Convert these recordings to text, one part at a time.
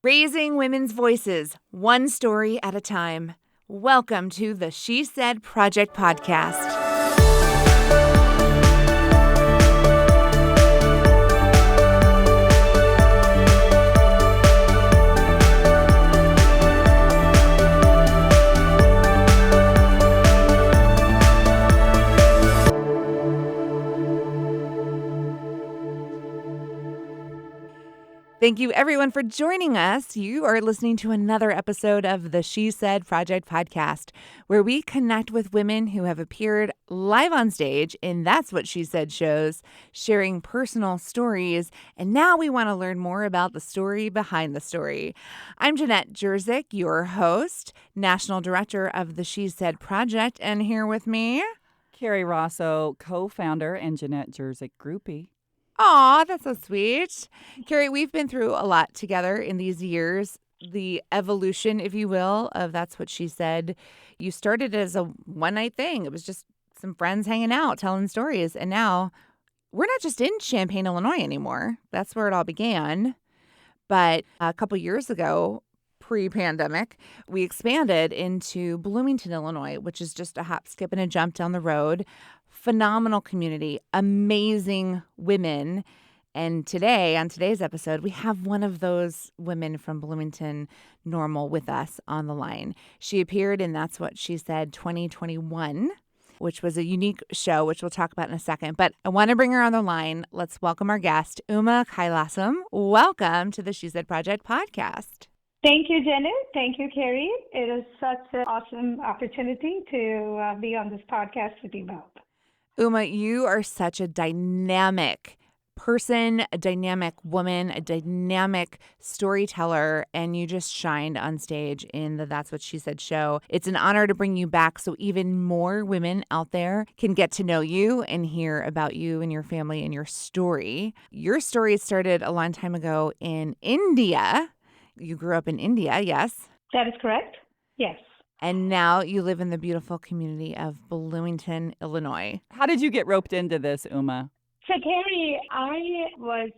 Raising women's voices, one story at a time. Welcome to the She Said Project podcast. Thank you, everyone, for joining us. You are listening to another episode of the She Said Project podcast, where we connect with women who have appeared live on stage in That's What She Said shows, sharing personal stories. And now we want to learn more about the story behind the story. I'm Jeanette Jerzyk, your host, National Director of the She Said Project, and here with me, Carrie Rosso, co-founder and Jeanette Jerzyk groupie. Aw, that's so sweet. Carrie, we've been through a lot together in these years. The evolution, if you will, of That's What She Said. You started as a one-night thing. It was just some friends hanging out, telling stories. And now we're not just in Champaign, Illinois anymore. That's where it all began. But a couple years ago, pre-pandemic, we expanded into Bloomington, Illinois, which is just a hop, skip, and a jump down the road. Phenomenal community, amazing women. And today, on today's episode, we have one of those women from Bloomington Normal with us on the line. She appeared in That's What She Said 2021, which was a unique show, which we'll talk about in a second. But I want to bring her on the line. Let's welcome our guest, Uma Kailasam. Welcome to the She Said Project podcast. Thank you, Janet. Thank you, Carrie. It is such an awesome opportunity to be on this podcast with you both. Uma, you are such a dynamic person, a dynamic woman, a dynamic storyteller, and you just shined on stage in the That's What She Said show. It's an honor to bring you back so even more women out there can get to know you and hear about you and your family and your story. Your story started a long time ago in India. You grew up in India, yes? That is correct. Yes. And now you live in the beautiful community of Bloomington, Illinois. How did you get roped into this, Uma? So, Carrie, I was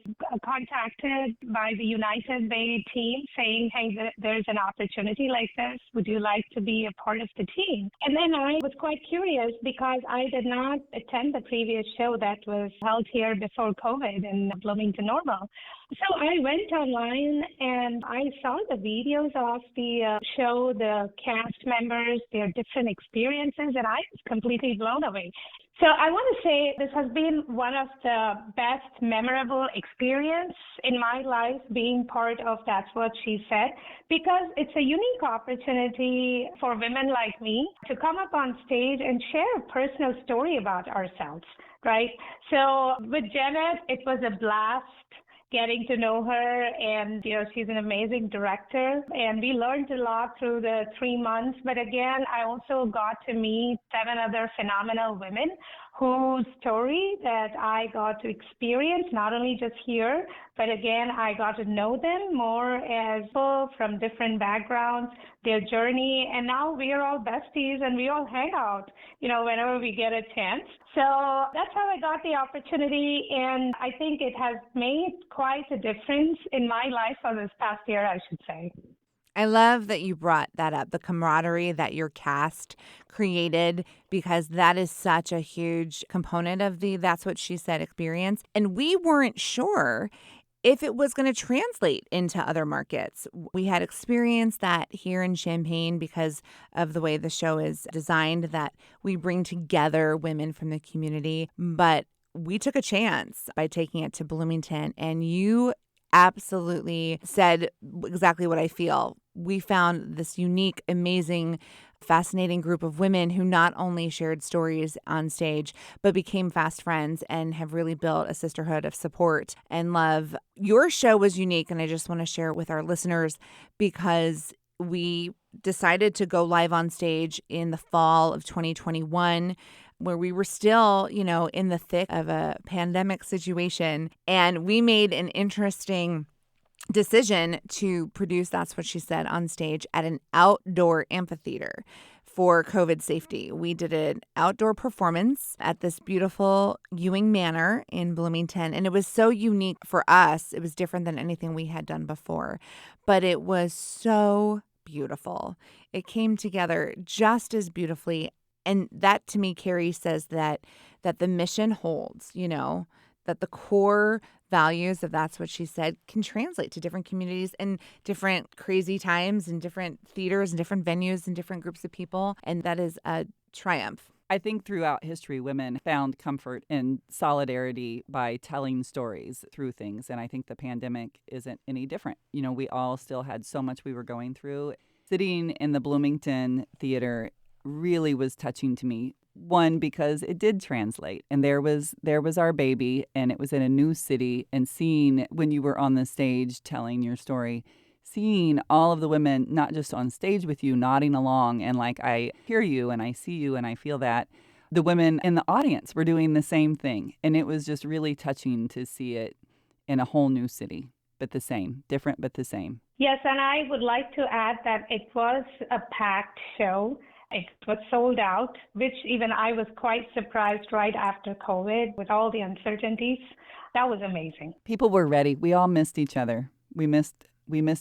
contacted by the United Way team saying, hey, there's an opportunity like this. Would you like to be a part of the team? And then I was quite curious because I did not attend the previous show that was held here before COVID in Bloomington Normal. So I went online and I saw the videos of the show, the cast members, their different experiences, and I was completely blown away. So I want to say this has been one of the best memorable experience in my life being part of That's What She Said, because it's a unique opportunity for women like me to come up on stage and share a personal story about ourselves, right? So with Janet, it was a blast getting to know her, and she's an amazing director, and we learned a lot through the 3 months. But again, I also got to meet 7 other phenomenal women whose story that I got to experience, not only just here, but again, I got to know them more as people from different backgrounds, their journey, and now we are all besties and we all hang out, whenever we get a chance. So that's how I got the opportunity, and I think it has made quite a difference in my life for this past year, I should say. I love that you brought that up, the camaraderie that your cast created, because that is such a huge component of the That's What She Said experience. And we weren't sure if it was going to translate into other markets. We had experienced that here in Champaign because of the way the show is designed, that we bring together women from the community. But we took a chance by taking it to Bloomington, and you absolutely said exactly what I feel. We found this unique, amazing, fascinating group of women who not only shared stories on stage, but became fast friends and have really built a sisterhood of support and love. Your show was unique, and I just want to share it with our listeners because we decided to go live on stage in the fall of 2021, where we were still, in the thick of a pandemic situation. And we made an interesting decision to produce That's What She Said on stage at an outdoor amphitheater. for COVID safety. We did an outdoor performance at this beautiful Ewing Manor in Bloomington, and it was so unique for us. It was different than anything we had done before, but it was so beautiful. It came together just as beautifully. And that, to me, Carrie, says that the mission holds, that the core values of That's What She Said can translate to different communities and different crazy times and different theaters and different venues and different groups of people. And that is a triumph. I think throughout history, women found comfort in solidarity by telling stories through things. And I think the pandemic isn't any different. We all still had so much we were going through. Sitting in the Bloomington theater really was touching to me. One, because it did translate, and there was our baby, and it was in a new city, and seeing when you were on the stage telling your story, seeing all of the women not just on stage with you nodding along, and like, I hear you and I see you and I feel that. The women in the audience were doing the same thing, and it was just really touching to see it in a whole new city, but the same, different but the same. Yes, and I would like to add that it was a packed show. It was sold out, which even I was quite surprised right after COVID with all the uncertainties. That was amazing. People were ready. We all missed each other. We missed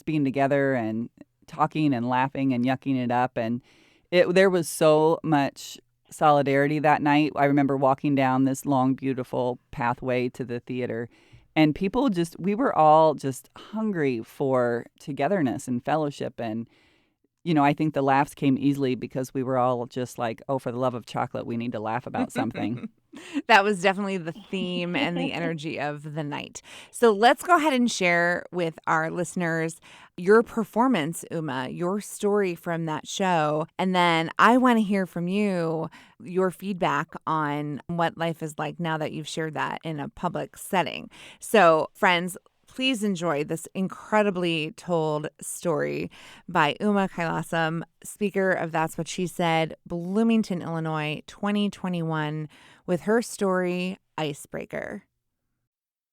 being together and talking and laughing and yucking it up. And there was so much solidarity that night. I remember walking down this long, beautiful pathway to the theater, and people we were all just hungry for togetherness and fellowship. And I think the laughs came easily because we were all just like, oh, for the love of chocolate, we need to laugh about something. That was definitely the theme and the energy of the night. So let's go ahead and share with our listeners your performance, Uma, your story from that show. And then I want to hear from you, your feedback on what life is like now that you've shared that in a public setting. So friends, please enjoy this incredibly told story by Uma Kailasam, speaker of That's What She Said, Bloomington, Illinois, 2021, with her story, Icebreaker.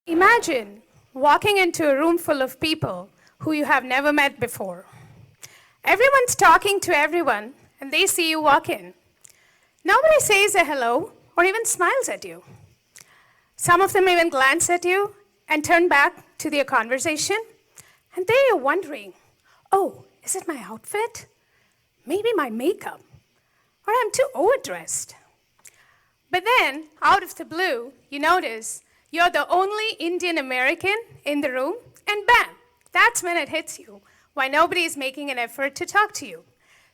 Imagine walking into a room full of people who you have never met before. Everyone's talking to everyone, and they see you walk in. Nobody says a hello or even smiles at you. Some of them even glance at you and turn back to their conversation, and they are wondering, oh, is it my outfit? Maybe my makeup, or I'm too overdressed. But then, out of the blue, you notice you're the only Indian American in the room, and bam, that's when it hits you, why nobody is making an effort to talk to you.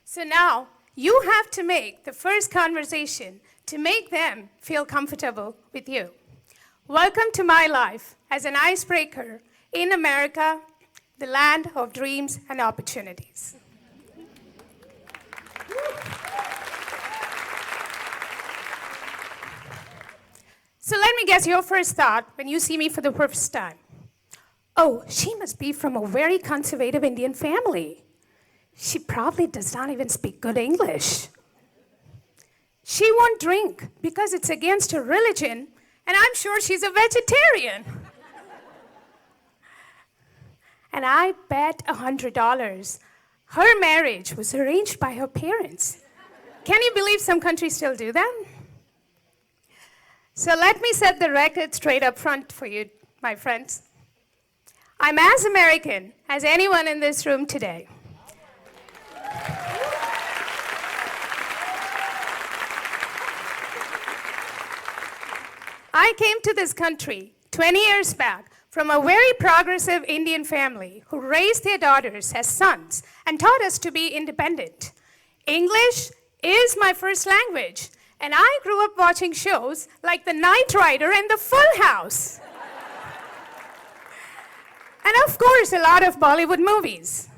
So now, you have to make the first conversation to make them feel comfortable with you. Welcome to my life as an icebreaker in America, the land of dreams and opportunities. So let me guess your first thought when you see me for the first time. Oh, she must be from a very conservative Indian family. She probably does not even speak good English. She won't drink because it's against her religion, and I'm sure she's a vegetarian. And I bet $100 her marriage was arranged by her parents. Can you believe some countries still do that? So let me set the record straight up front for you, my friends. I'm as American as anyone in this room today. I came to this country 20 years back from a very progressive Indian family who raised their daughters as sons and taught us to be independent. English is my first language, and I grew up watching shows like The Knight Rider and The Full House. And of course, a lot of Bollywood movies.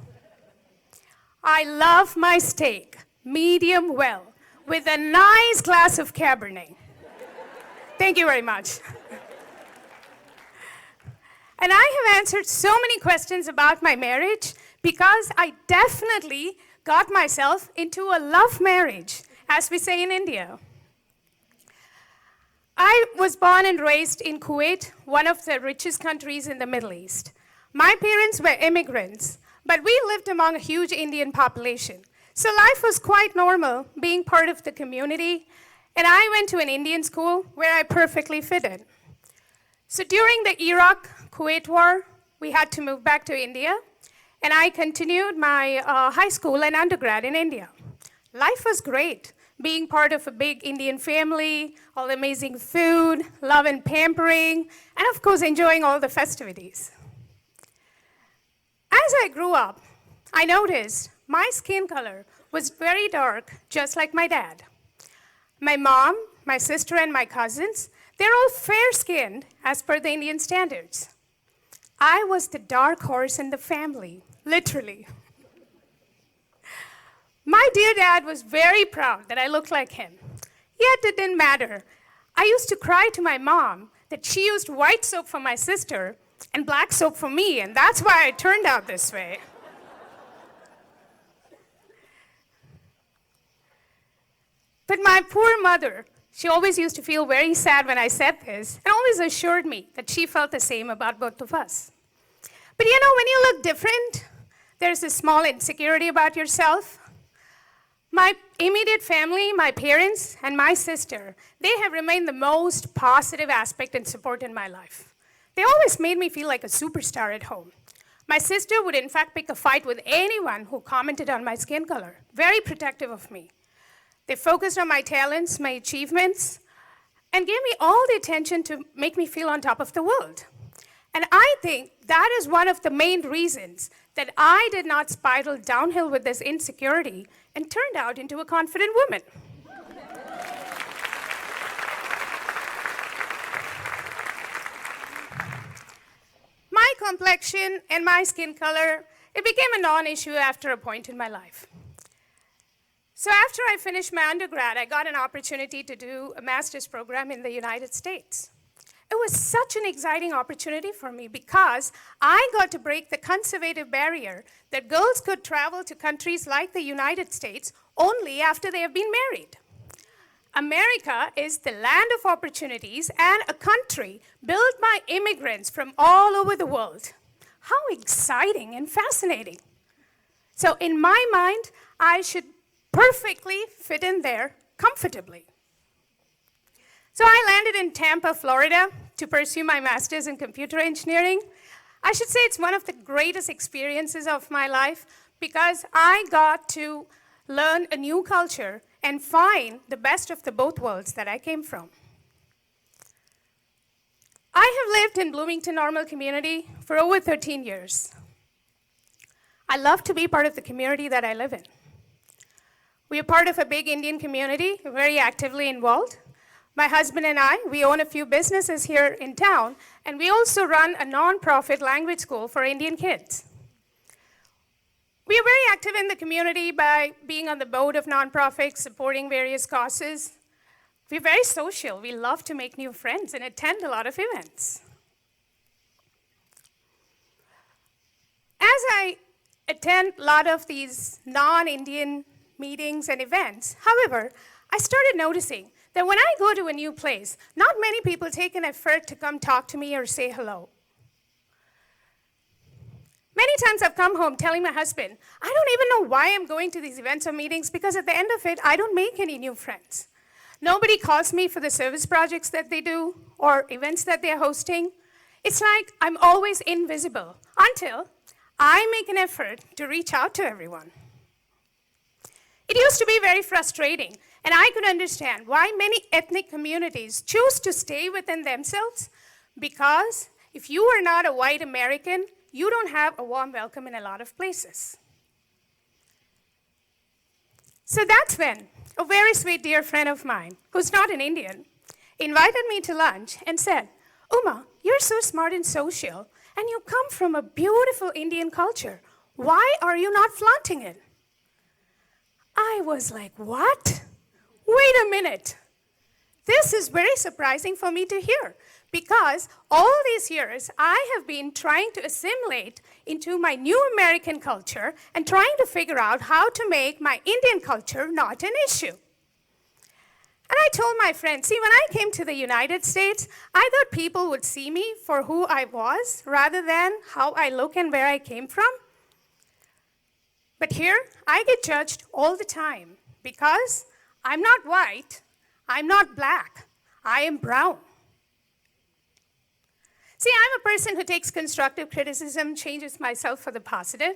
I love my steak medium well with a nice glass of Cabernet. Thank you very much. And I have answered so many questions about my marriage because I definitely got myself into a love marriage, as we say in India. I was born and raised in Kuwait, one of the richest countries in the Middle East. My parents were immigrants, but we lived among a huge Indian population. So life was quite normal, being part of the community, and I went to an Indian school where I perfectly fit in. So during the Iraq-Kuwait war, we had to move back to India, and I continued my high school and undergrad in India. Life was great, being part of a big Indian family, all the amazing food, love and pampering, and of course enjoying all the festivities. As I grew up, I noticed my skin color was very dark, just like my dad. My mom, my sister, and my cousins, they're all fair-skinned as per the Indian standards. I was the dark horse in the family, literally. My dear dad was very proud that I looked like him, yet it didn't matter. I used to cry to my mom that she used white soap for my sister and black soap for me, and that's why I turned out this way. But my poor mother, she always used to feel very sad when I said this, and always assured me that she felt the same about both of us. But you know, when you look different, there's this small insecurity about yourself. My immediate family, my parents, and my sister, they have remained the most positive aspect and support in my life. They always made me feel like a superstar at home. My sister would in fact pick a fight with anyone who commented on my skin color, very protective of me. They focused on my talents, my achievements, and gave me all the attention to make me feel on top of the world. And I think that is one of the main reasons that I did not spiral downhill with this insecurity and turned out into a confident woman. My complexion and my skin color, it became a non-issue after a point in my life. So after I finished my undergrad, I got an opportunity to do a master's program in the United States. It was such an exciting opportunity for me because I got to break the conservative barrier that girls could travel to countries like the United States only after they have been married. America is the land of opportunities and a country built by immigrants from all over the world. How exciting and fascinating. So in my mind, I should perfectly fit in there comfortably. So I landed in Tampa, Florida to pursue my master's in computer engineering. I should say it's one of the greatest experiences of my life because I got to learn a new culture and find the best of the both worlds that I came from. I have lived in Bloomington Normal Community for over 13 years. I love to be part of the community that I live in. We are part of a big Indian community, very actively involved. My husband and I, we own a few businesses here in town, and we also run a nonprofit language school for Indian kids. We are very active in the community by being on the board of nonprofits, supporting various causes. We're very social. We love to make new friends and attend a lot of events. As I attend a lot of these non-Indian meetings and events, however, I started noticing that when I go to a new place, not many people take an effort to come talk to me or say hello. Many times I've come home telling my husband, I don't even know why I'm going to these events or meetings because at the end of it, I don't make any new friends. Nobody calls me for the service projects that they do or events that they're hosting. It's like I'm always invisible until I make an effort to reach out to everyone. It used to be very frustrating, and I could understand why many ethnic communities choose to stay within themselves because if you are not a white American, you don't have a warm welcome in a lot of places. So that's when a very sweet dear friend of mine, who's not an Indian, invited me to lunch and said, Uma, you're so smart and social, and you come from a beautiful Indian culture. Why are you not flaunting it? I was like, what? Wait a minute. This is very surprising for me to hear because all these years I have been trying to assimilate into my new American culture and trying to figure out how to make my Indian culture not an issue. And I told my friends, see, when I came to the United States, I thought people would see me for who I was rather than how I look and where I came from. But here, I get judged all the time because I'm not white, I'm not black, I am brown. See, I'm a person who takes constructive criticism, changes myself for the positive.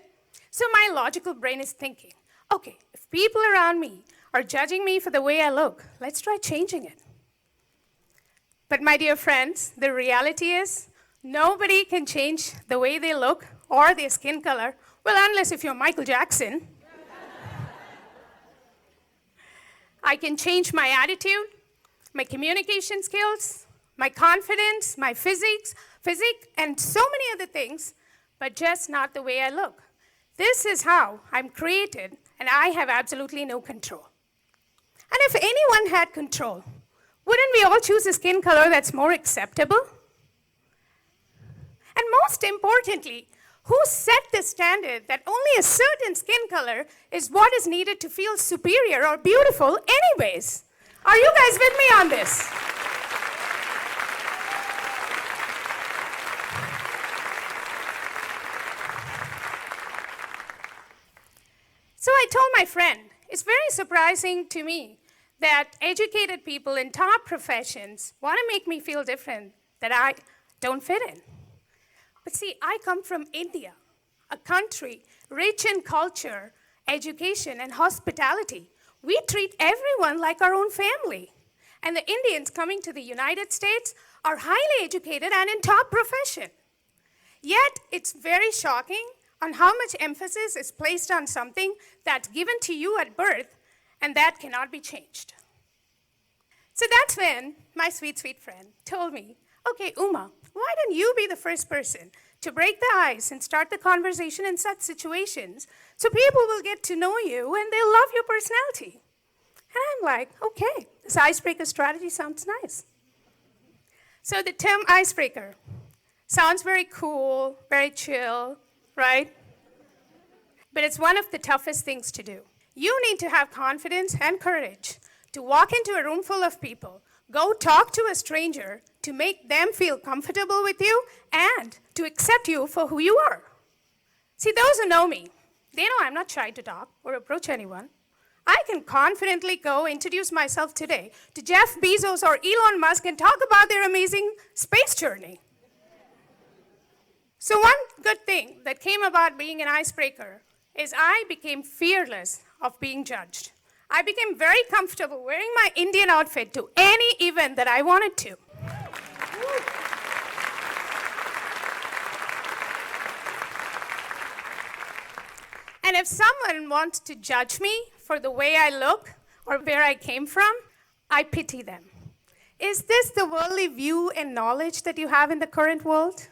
So my logical brain is thinking, okay, if people around me are judging me for the way I look, let's try changing it. But my dear friends, the reality is nobody can change the way they look or their skin color, well, unless if you're Michael Jackson. I can change my attitude, my communication skills, my confidence, my physique, and so many other things, but just not the way I look. This is how I'm created, and I have absolutely no control. And if anyone had control, wouldn't we all choose a skin color that's more acceptable? And most importantly, who set the standard that only a certain skin color is what is needed to feel superior or beautiful anyways? Are you guys with me on this? So I told my friend, it's very surprising to me that educated people in top professions want to make me feel different, that I don't fit in. But see, I come from India, a country rich in culture, education, and hospitality. We treat everyone like our own family. And the Indians coming to the United States are highly educated and in top profession. Yet, it's very shocking on how much emphasis is placed on something that's given to you at birth and that cannot be changed. So that's when my sweet, sweet friend told me, okay, Uma, why don't you be the first person to break the ice and start the conversation in such situations so people will get to know you and they'll love your personality? And I'm like, okay, this icebreaker strategy sounds nice. So the term icebreaker sounds very cool, very chill, right? But it's one of the toughest things to do. You need to have confidence and courage to walk into a room full of people, go talk to a stranger to make them feel comfortable with you and to accept you for who you are. See, those who know me, they know I'm not shy to talk or approach anyone. I can confidently go introduce myself today to Jeff Bezos or Elon Musk and talk about their amazing space journey. So one good thing that came about being an icebreaker is I became fearless of being judged. I became very comfortable wearing my Indian outfit to any event that I wanted to. And if someone wants to judge me for the way I look or where I came from, I pity them. Is this the worldly view and knowledge that you have in the current world?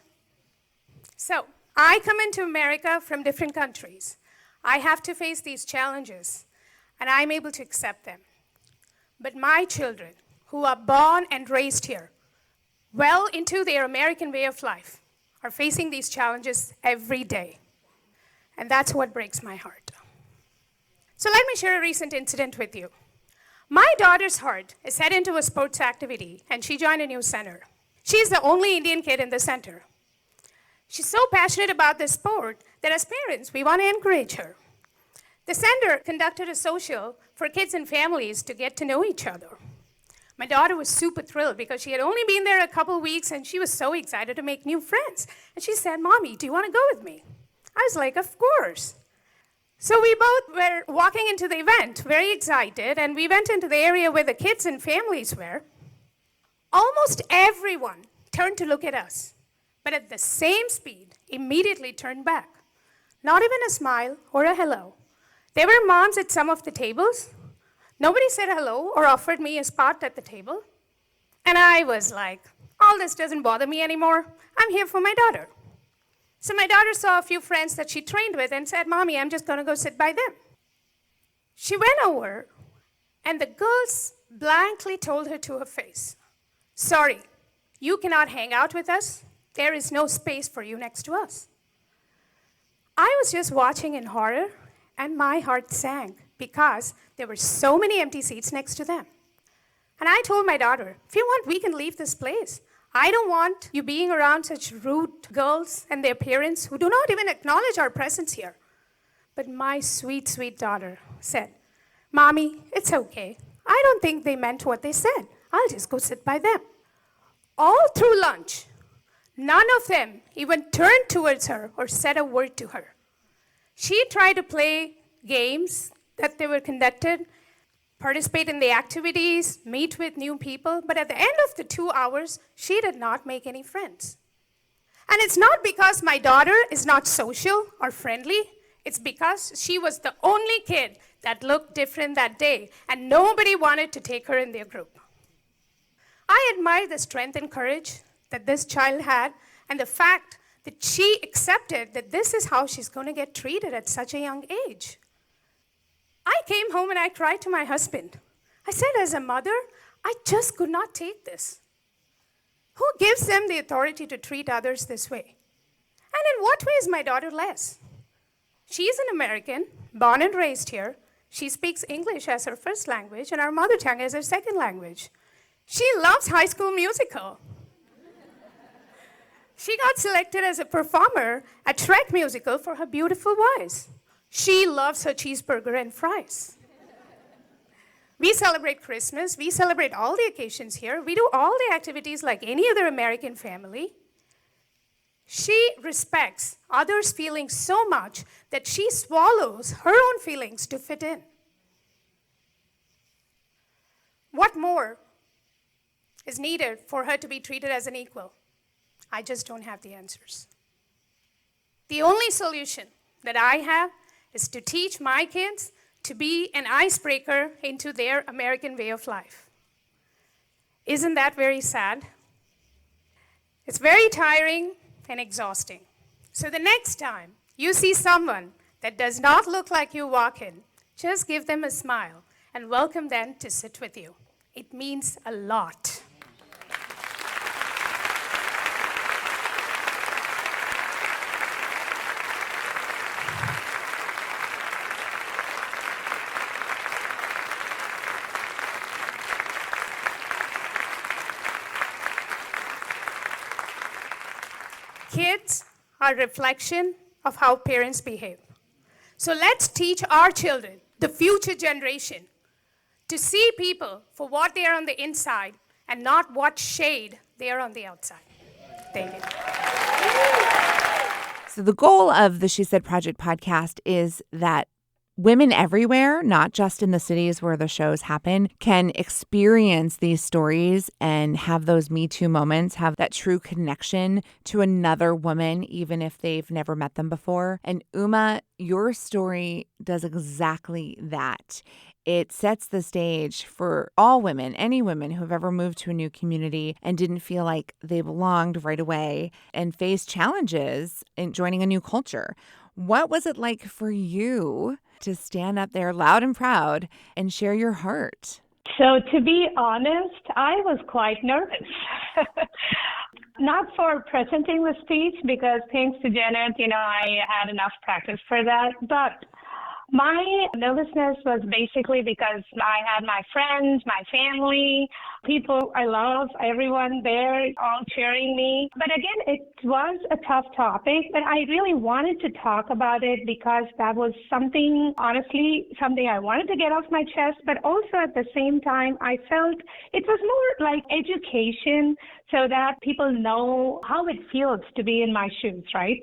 So, I come into America from different countries. I have to face these challenges, and I'm able to accept them. But my children, who are born and raised here, well into their American way of life, are facing these challenges every day. And that's what breaks my heart. So let me share a recent incident with you. My daughter's heart is set into a sports activity, and she joined a new center. She's the only Indian kid in the center. She's so passionate about this sport that as parents, we want to encourage her. The center conducted a social for kids and families to get to know each other. My daughter was super thrilled because she had only been there a couple weeks and she was so excited to make new friends. And she said, "Mommy, do you want to go with me?" I was like, "Of course." So we both were walking into the event, very excited, and we went into the area where the kids and families were. Almost everyone turned to look at us, but at the same speed, immediately turned back. Not even a smile or a hello. There were moms at some of the tables. Nobody said hello or offered me a spot at the table. And I was like, all this doesn't bother me anymore. I'm here for my daughter. So my daughter saw a few friends that she trained with and said, "Mommy, I'm just going to go sit by them." She went over, and the girls blankly told her to her face, "Sorry, you cannot hang out with us. There is no space for you next to us." I was just watching in horror, and my heart sank because there were so many empty seats next to them. And I told my daughter, "If you want, we can leave this place. I don't want you being around such rude girls and their parents who do not even acknowledge our presence here." But my sweet, sweet daughter said, Mommy, it's okay. I don't think they meant what they said. I'll just go sit by them. All through lunch, none of them even turned towards her or said a word to her. She tried to play games that they were conducted, participate in the activities, meet with new people, but at the end of the 2 hours, she did not make any friends. And it's not because my daughter is not social or friendly, it's because she was the only kid that looked different that day, and nobody wanted to take her in their group. I admire the strength and courage that this child had, and the fact that she accepted that this is how she's going to get treated at such a young age. I came home and I cried to my husband. I said, as a mother, I just could not take this. Who gives them the authority to treat others this way? And in what way is my daughter less? She's an American, born and raised here. She speaks English as her first language and our mother tongue as her second language. She loves High School Musical. She got selected as a performer at Shrek Musical for her beautiful voice. She loves her cheeseburger and fries. We celebrate Christmas. We celebrate all the occasions here. We do all the activities like any other American family. She respects others' feelings so much that she swallows her own feelings to fit in. What more is needed for her to be treated as an equal? I just don't have the answers. The only solution that I have is to teach my kids to be an icebreaker into their American way of life. Isn't that very sad? It's very tiring and exhausting. So the next time you see someone that does not look like you walk in, just give them a smile and welcome them to sit with you. It means a lot. Kids are a reflection of how parents behave. So let's teach our children, the future generation, to see people for what they are on the inside and not what shade they are on the outside. Thank you. So the goal of the She Said Project podcast is that women everywhere, not just in the cities where the shows happen, can experience these stories and have those Me Too moments, have that true connection to another woman, even if they've never met them before. And Uma, your story does exactly that. It sets the stage for all women, any women who have ever moved to a new community and didn't feel like they belonged right away and faced challenges in joining a new culture. What was it like for you to stand up there loud and proud and share your heart? So to be honest, I was quite nervous. Not for presenting the speech, because thanks to Janet, I had enough practice for that. But my nervousness was basically because I had my friends, my family, people I love, everyone there all cheering me. But again, it was a tough topic, but I really wanted to talk about it because that was something, honestly, something I wanted to get off my chest, but also at the same time, I felt it was more like education so that people know how it feels to be in my shoes, right?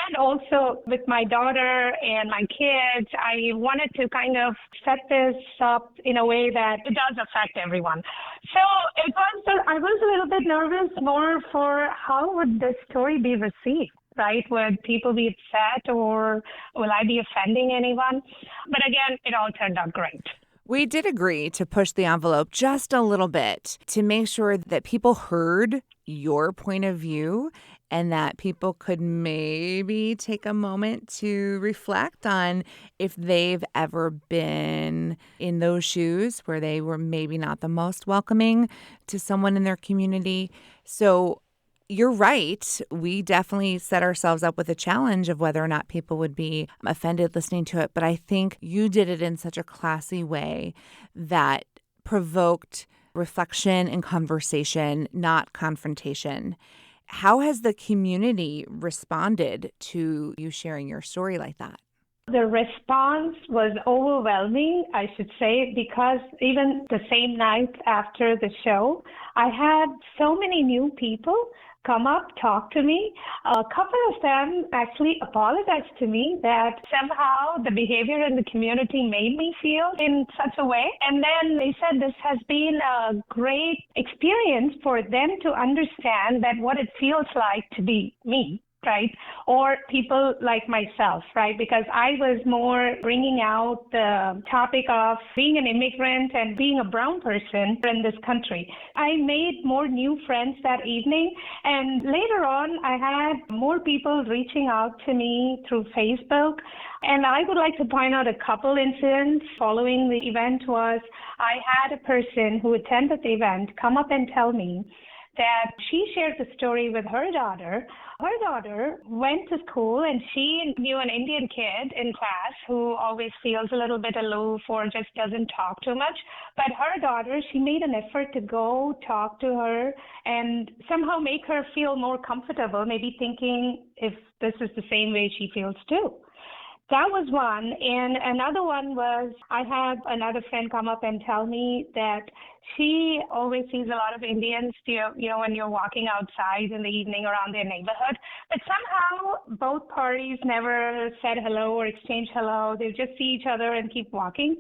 And also with my daughter and my kids, I wanted to kind of set this up in a way that it does affect everyone. So I was a little bit nervous more for how would this story be received, right? Would people be upset or will I be offending anyone? But again, it all turned out great. We did agree to push the envelope just a little bit to make sure that people heard your point of view and that people could maybe take a moment to reflect on if they've ever been in those shoes where they were maybe not the most welcoming to someone in their community. So you're right. We definitely set ourselves up with a challenge of whether or not people would be offended listening to it. But I think you did it in such a classy way that provoked reflection and conversation, not confrontation. How has the community responded to you sharing your story like that? The response was overwhelming, I should say, because even the same night after the show, I had so many new people come up, talk to me. A couple of them actually apologized to me that somehow the behavior in the community made me feel in such a way. And then they said this has been a great experience for them to understand that what it feels like to be me, right? Or people like myself, right? Because I was more bringing out the topic of being an immigrant and being a brown person in this country. I made more new friends that evening. And later on, I had more people reaching out to me through Facebook. And I would like to point out a couple incidents following the event was I had a person who attended the event come up and tell me that she shared the story with her daughter. Her daughter went to school and she knew an Indian kid in class who always feels a little bit aloof or just doesn't talk too much. But her daughter, she made an effort to go talk to her and somehow make her feel more comfortable, maybe thinking if this is the same way she feels too. That was one. And another one was I had another friend come up and tell me that she always sees a lot of Indians, when you're walking outside in the evening around their neighborhood. But somehow both parties never said hello or exchanged hello. They just see each other and keep walking.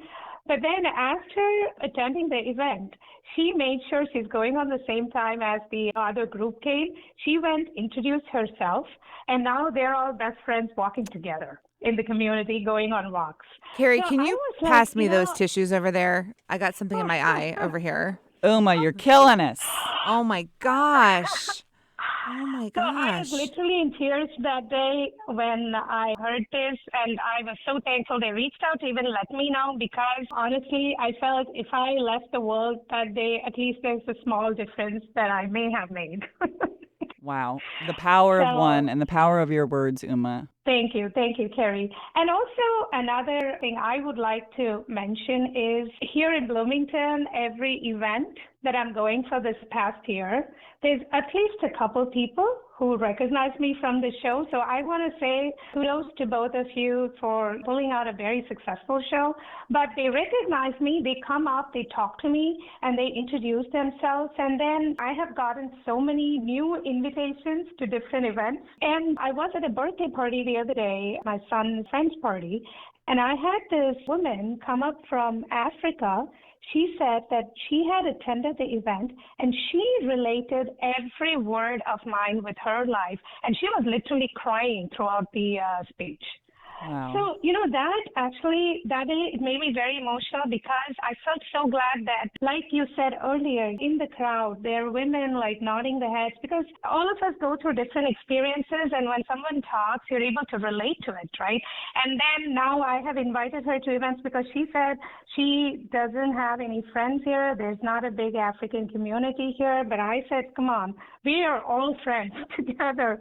But then after attending the event, she made sure she's going on the same time as the other group came. She went, introduced herself, and now they're all best friends walking together in the community, going on walks. Carrie, So can I you was like, pass me those tissues over there? I got something in my eye over here. Uma, you're killing us. Oh my gosh. Oh my So I was gosh. literally in tears that day when I heard this, and I was so thankful they reached out to even let me know, because honestly, I felt if I left the world that day, at least there's a small difference that I may have made. Wow. The power of So- one and the power of your words, Uma. Thank you, Carrie. And also another thing I would like to mention is here in Bloomington, every event that I'm going for this past year, there's at least a couple people who recognize me from the show. So I want to say kudos to both of you for pulling out a very successful show. But they recognize me, they come up, they talk to me, and they introduce themselves. And then I have gotten so many new invitations to different events. And I was at a birthday party the other day, my son's friend's party, and I had this woman come up from Africa. She said that she had attended the event and she related every word of mine with her life. And she was literally crying throughout the speech. Wow. So, that day it made me very emotional because I felt so glad that, like you said earlier, in the crowd, there are women like nodding their heads because all of us go through different experiences. And when someone talks, you're able to relate to it, right? And then now I have invited her to events because she said she doesn't have any friends here. There's not a big African community here. But I said, come on, we are all friends together.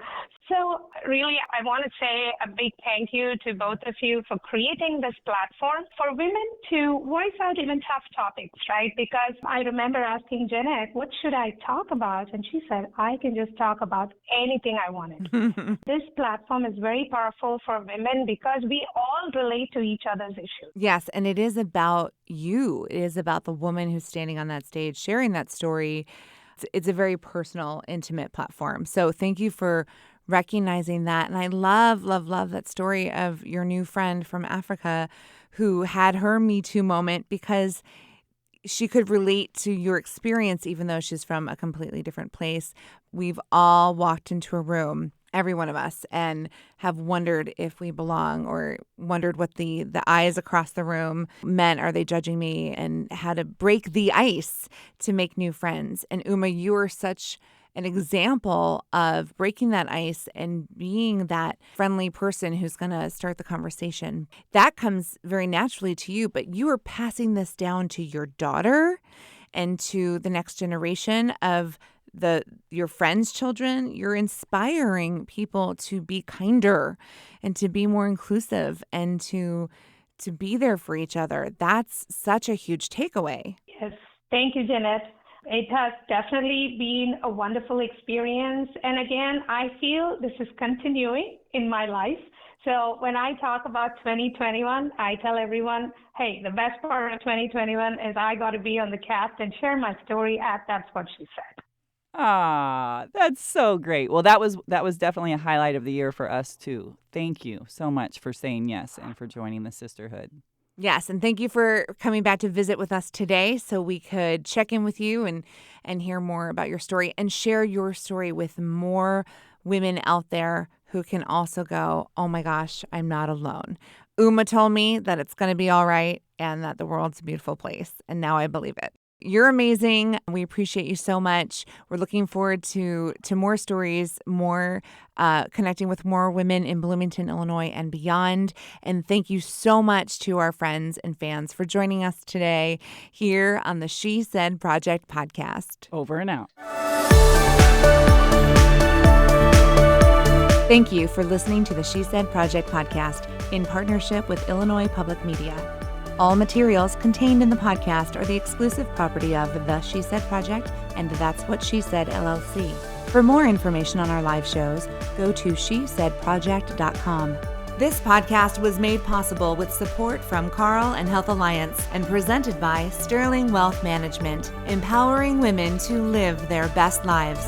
So really, I want to say a big thank you to both of you for creating this platform for women to voice out even tough topics, right? Because I remember asking Jeanette, what should I talk about? And she said, I can just talk about anything I wanted. This platform is very powerful for women because we all relate to each other's issues. Yes, and it is about you. It is about the woman who's standing on that stage sharing that story. It's a very personal, intimate platform. So thank you for recognizing that. And I love, love, love that story of your new friend from Africa who had her Me Too moment because she could relate to your experience, even though she's from a completely different place. We've all walked into a room, every one of us, and have wondered if we belong or wondered what the eyes across the room meant. Are they judging me? And how to break the ice to make new friends. And Uma, you are such an example of breaking that ice and being that friendly person who's going to start the conversation. That comes very naturally to you, but you are passing this down to your daughter and to the next generation of your friends' children. You're inspiring people to be kinder and to be more inclusive and to be there for each other. That's such a huge takeaway. Yes. Thank you, Jeanette. It has definitely been a wonderful experience. And again, I feel this is continuing in my life. So when I talk about 2021, I tell everyone, hey, the best part of 2021 is I got to be on the cast and share my story at That's What She Said. Ah, that's so great. Well, that was definitely a highlight of the year for us too. Thank you so much for saying yes and for joining the sisterhood. Yes, and thank you for coming back to visit with us today so we could check in with you and hear more about your story and share your story with more women out there who can also go, oh my gosh, I'm not alone. Uma told me that it's going to be all right and that the world's a beautiful place, and now I believe it. You're amazing. We appreciate you so much. We're looking forward to more stories, more connecting with more women in Bloomington, Illinois, and beyond. And thank you so much to our friends and fans for joining us today here on the She Said Project podcast. Over and out. Thank you for listening to the She Said Project podcast in partnership with Illinois Public Media. All materials contained in the podcast are the exclusive property of the She Said Project and That's What She Said, LLC. For more information on our live shows, go to shesaidproject.com. This podcast was made possible with support from Carl and Health Alliance and presented by Sterling Wealth Management, empowering women to live their best lives.